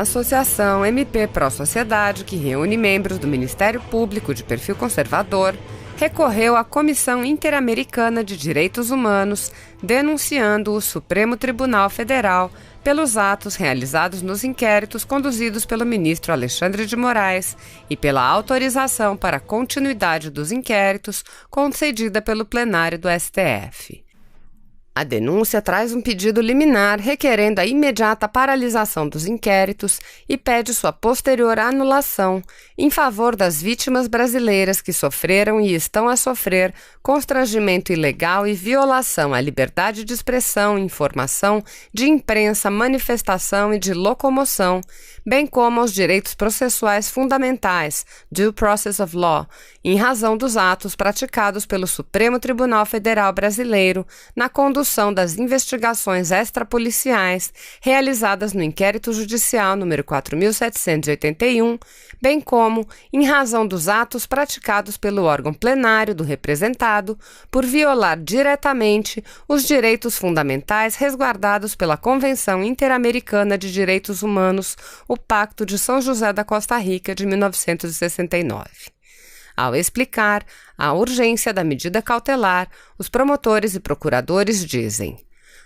Associação MP Pró Sociedade, que reúne membros do Ministério Público de perfil conservador, recorreu à Comissão Interamericana de Direitos Humanos, denunciando o Supremo Tribunal Federal pelos atos realizados nos inquéritos conduzidos pelo ministro Alexandre de Moraes e pela autorização para a continuidade dos inquéritos concedida pelo plenário do STF. A denúncia traz um pedido liminar requerendo a imediata paralisação dos inquéritos e pede sua posterior anulação em favor das vítimas brasileiras que sofreram e estão a sofrer constrangimento ilegal e violação à liberdade de expressão, informação, de imprensa, manifestação e de locomoção, bem como aos direitos processuais fundamentais, due process of law, em razão dos atos praticados pelo Supremo Tribunal Federal Brasileiro na condução das investigações extrapoliciais realizadas no inquérito judicial número 4.781, bem como em razão dos atos praticados pelo órgão plenário do representado por violar diretamente os direitos fundamentais resguardados pela Convenção Interamericana de Direitos Humanos, o Pacto de São José da Costa Rica de 1969. Ao explicar a urgência da medida cautelar, os promotores e procuradores dizem: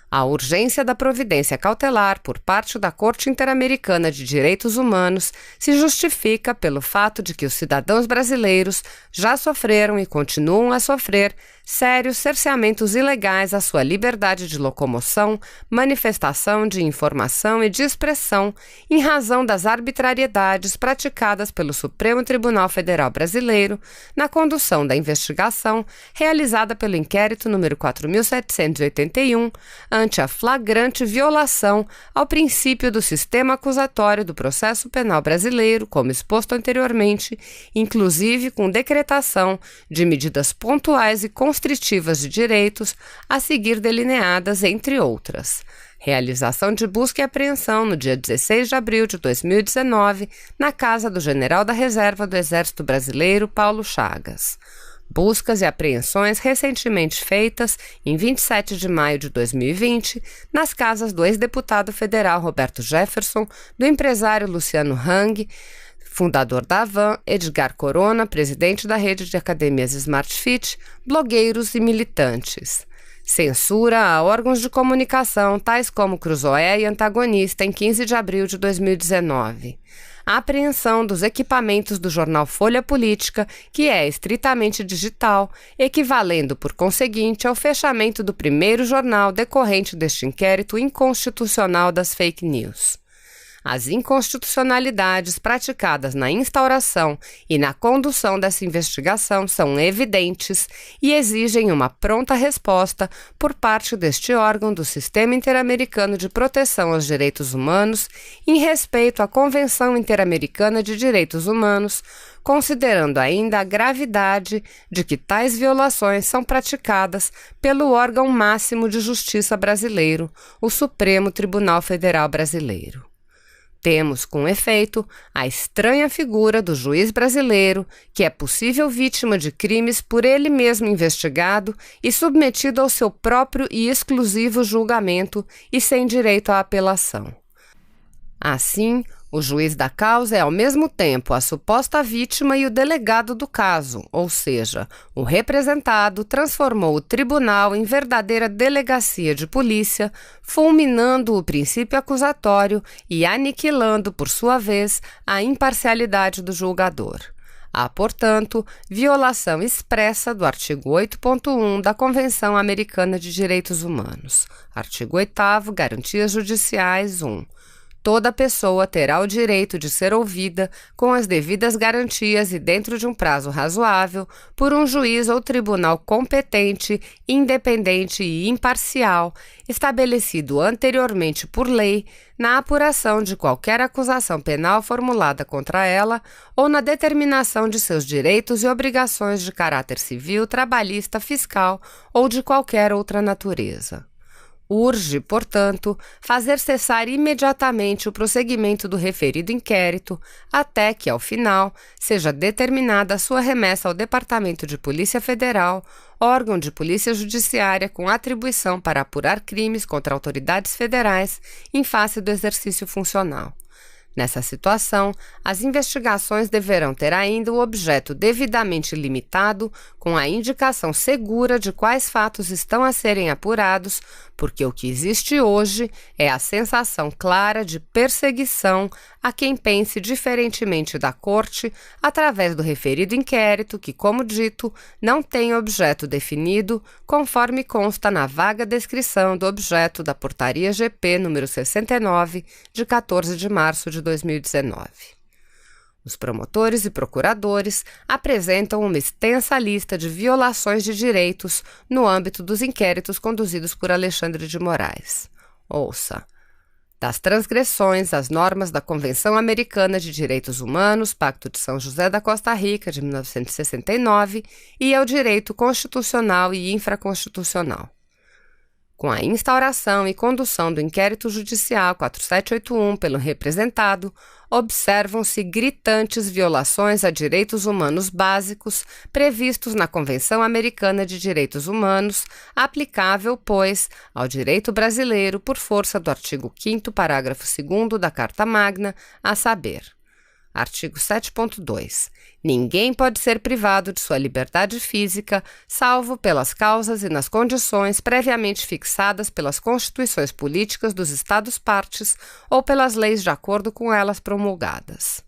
a urgência da providência cautelar por parte da Corte Interamericana de Direitos Humanos se justifica pelo fato de que os cidadãos brasileiros já sofreram e continuam a sofrer sérios cerceamentos ilegais à sua liberdade de locomoção, manifestação, de informação e de expressão em razão das arbitrariedades praticadas pelo Supremo Tribunal Federal Brasileiro na condução da investigação realizada pelo inquérito número 4.781 ante a flagrante violação ao princípio do sistema acusatório do processo penal brasileiro, como exposto anteriormente, inclusive com decretação de medidas pontuais e constritivas de direitos a seguir delineadas, entre outras. Realização de busca e apreensão no dia 16 de abril de 2019 na casa do general da Reserva do Exército Brasileiro, Paulo Chagas. Buscas e apreensões recentemente feitas, em 27 de maio de 2020, nas casas do ex-deputado federal Roberto Jefferson, do empresário Luciano Hang, fundador da Avan, Edgar Corona, presidente da rede de academias Smart Fit, blogueiros e militantes. Censura a órgãos de comunicação tais como Cruzoé e Antagonista em 15 de abril de 2019. A apreensão dos equipamentos do jornal Folha Política, que é estritamente digital, equivalendo, por conseguinte, ao fechamento do primeiro jornal decorrente deste inquérito inconstitucional das fake news. As inconstitucionalidades praticadas na instauração e na condução dessa investigação são evidentes e exigem uma pronta resposta por parte deste órgão do Sistema Interamericano de Proteção aos Direitos Humanos em respeito à Convenção Interamericana de Direitos Humanos, considerando ainda a gravidade de que tais violações são praticadas pelo órgão máximo de justiça brasileiro, o Supremo Tribunal Federal Brasileiro. Temos, com efeito, a estranha figura do juiz brasileiro, que é possível vítima de crimes por ele mesmo investigado e submetido ao seu próprio e exclusivo julgamento e sem direito à apelação. Assim, o juiz da causa é ao mesmo tempo a suposta vítima e o delegado do caso, ou seja, o representado transformou o tribunal em verdadeira delegacia de polícia, fulminando o princípio acusatório e aniquilando, por sua vez, a imparcialidade do julgador. Há, portanto, violação expressa do artigo 8.1 da Convenção Americana de Direitos Humanos. Artigo 8º, Garantias Judiciais 1. Toda pessoa terá o direito de ser ouvida com as devidas garantias e dentro de um prazo razoável por um juiz ou tribunal competente, independente e imparcial, estabelecido anteriormente por lei, na apuração de qualquer acusação penal formulada contra ela ou na determinação de seus direitos e obrigações de caráter civil, trabalhista, fiscal ou de qualquer outra natureza. Urge, portanto, fazer cessar imediatamente o prosseguimento do referido inquérito, até que, ao final, seja determinada a sua remessa ao Departamento de Polícia Federal, órgão de polícia judiciária com atribuição para apurar crimes contra autoridades federais em face do exercício funcional. Nessa situação, as investigações deverão ter ainda o objeto devidamente limitado, com a indicação segura de quais fatos estão a serem apurados, porque o que existe hoje é a sensação clara de perseguição a quem pense diferentemente da Corte, através do referido inquérito que, como dito, não tem objeto definido, conforme consta na vaga descrição do objeto da Portaria GP número 69, de 14 de março de 2019. Os promotores e procuradores apresentam uma extensa lista de violações de direitos no âmbito dos inquéritos conduzidos por Alexandre de Moraes. Ouça: das transgressões às normas da Convenção Americana de Direitos Humanos, Pacto de São José da Costa Rica, de 1969, e ao direito constitucional e infraconstitucional. Com a instauração e condução do inquérito judicial 4781 pelo representado, observam-se gritantes violações a direitos humanos básicos previstos na Convenção Americana de Direitos Humanos, aplicável, pois, ao direito brasileiro por força do artigo 5º, parágrafo 2º da Carta Magna, a saber: artigo 7.2. Ninguém pode ser privado de sua liberdade física, salvo pelas causas e nas condições previamente fixadas pelas constituições políticas dos Estados-partes ou pelas leis de acordo com elas promulgadas.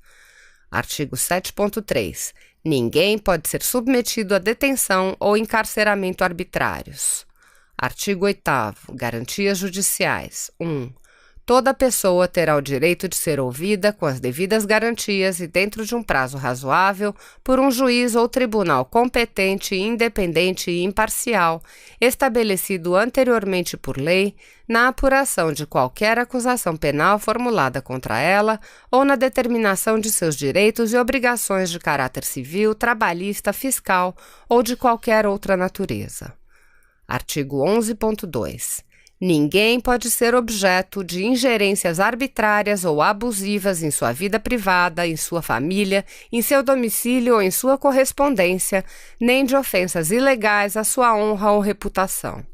Artigo 7.3. Ninguém pode ser submetido a detenção ou encarceramento arbitrários. Artigo 8º. Garantias judiciais. 1. Toda pessoa terá o direito de ser ouvida com as devidas garantias e dentro de um prazo razoável por um juiz ou tribunal competente, independente e imparcial, estabelecido anteriormente por lei, na apuração de qualquer acusação penal formulada contra ela ou na determinação de seus direitos e obrigações de caráter civil, trabalhista, fiscal ou de qualquer outra natureza. Artigo 11.2. Ninguém pode ser objeto de ingerências arbitrárias ou abusivas em sua vida privada, em sua família, em seu domicílio ou em sua correspondência, nem de ofensas ilegais à sua honra ou reputação.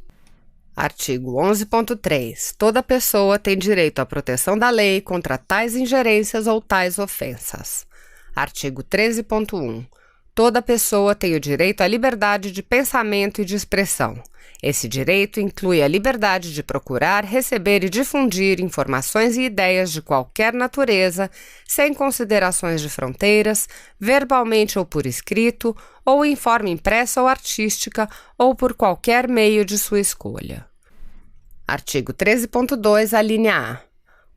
Artigo 11.3. Toda pessoa tem direito à proteção da lei contra tais ingerências ou tais ofensas. Artigo 13.1. Toda pessoa tem o direito à liberdade de pensamento e de expressão. Esse direito inclui a liberdade de procurar, receber e difundir informações e ideias de qualquer natureza, sem considerações de fronteiras, verbalmente ou por escrito, ou em forma impressa ou artística, ou por qualquer meio de sua escolha. Artigo 13.2, alínea A.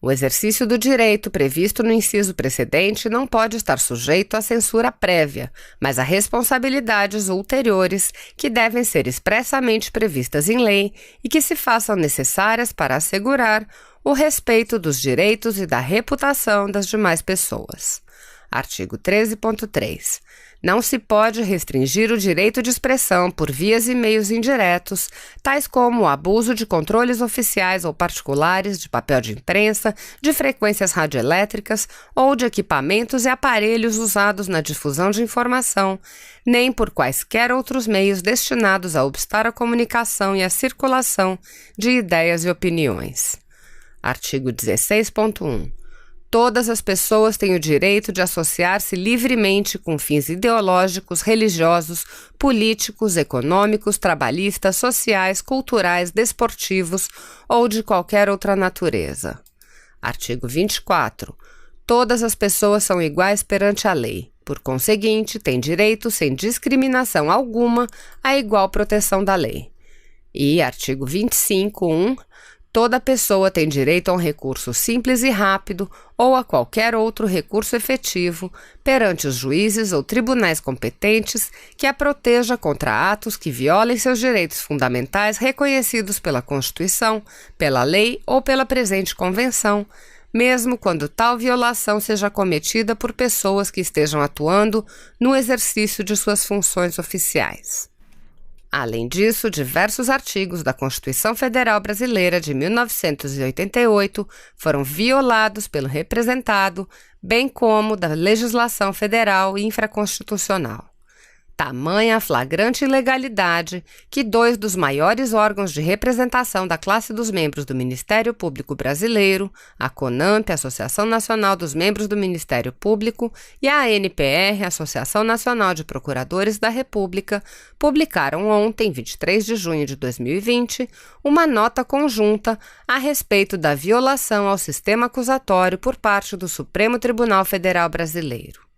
O exercício do direito previsto no inciso precedente não pode estar sujeito à censura prévia, mas a responsabilidades ulteriores que devem ser expressamente previstas em lei e que se façam necessárias para assegurar o respeito dos direitos e da reputação das demais pessoas. Artigo 13.3. Não se pode restringir o direito de expressão por vias e meios indiretos, tais como o abuso de controles oficiais ou particulares de papel de imprensa, de frequências radioelétricas ou de equipamentos e aparelhos usados na difusão de informação, nem por quaisquer outros meios destinados a obstar a comunicação e a circulação de ideias e opiniões. Artigo 16.1. Todas as pessoas têm o direito de associar-se livremente com fins ideológicos, religiosos, políticos, econômicos, trabalhistas, sociais, culturais, desportivos ou de qualquer outra natureza. Artigo 24. Todas as pessoas são iguais perante a lei. Por conseguinte, têm direito, sem discriminação alguma, à igual proteção da lei. E artigo 25.1. Toda pessoa tem direito a um recurso simples e rápido ou a qualquer outro recurso efetivo perante os juízes ou tribunais competentes que a proteja contra atos que violem seus direitos fundamentais reconhecidos pela Constituição, pela lei ou pela presente Convenção, mesmo quando tal violação seja cometida por pessoas que estejam atuando no exercício de suas funções oficiais. Além disso, diversos artigos da Constituição Federal Brasileira de 1988 foram violados pelo representado, bem como da legislação federal e infraconstitucional. Tamanha a flagrante ilegalidade que 2 dos maiores órgãos de representação da classe dos membros do Ministério Público Brasileiro, a CONAMP, Associação Nacional dos Membros do Ministério Público, e a ANPR, Associação Nacional de Procuradores da República, publicaram ontem, 23 de junho de 2020, uma nota conjunta a respeito da violação ao sistema acusatório por parte do Supremo Tribunal Federal Brasileiro.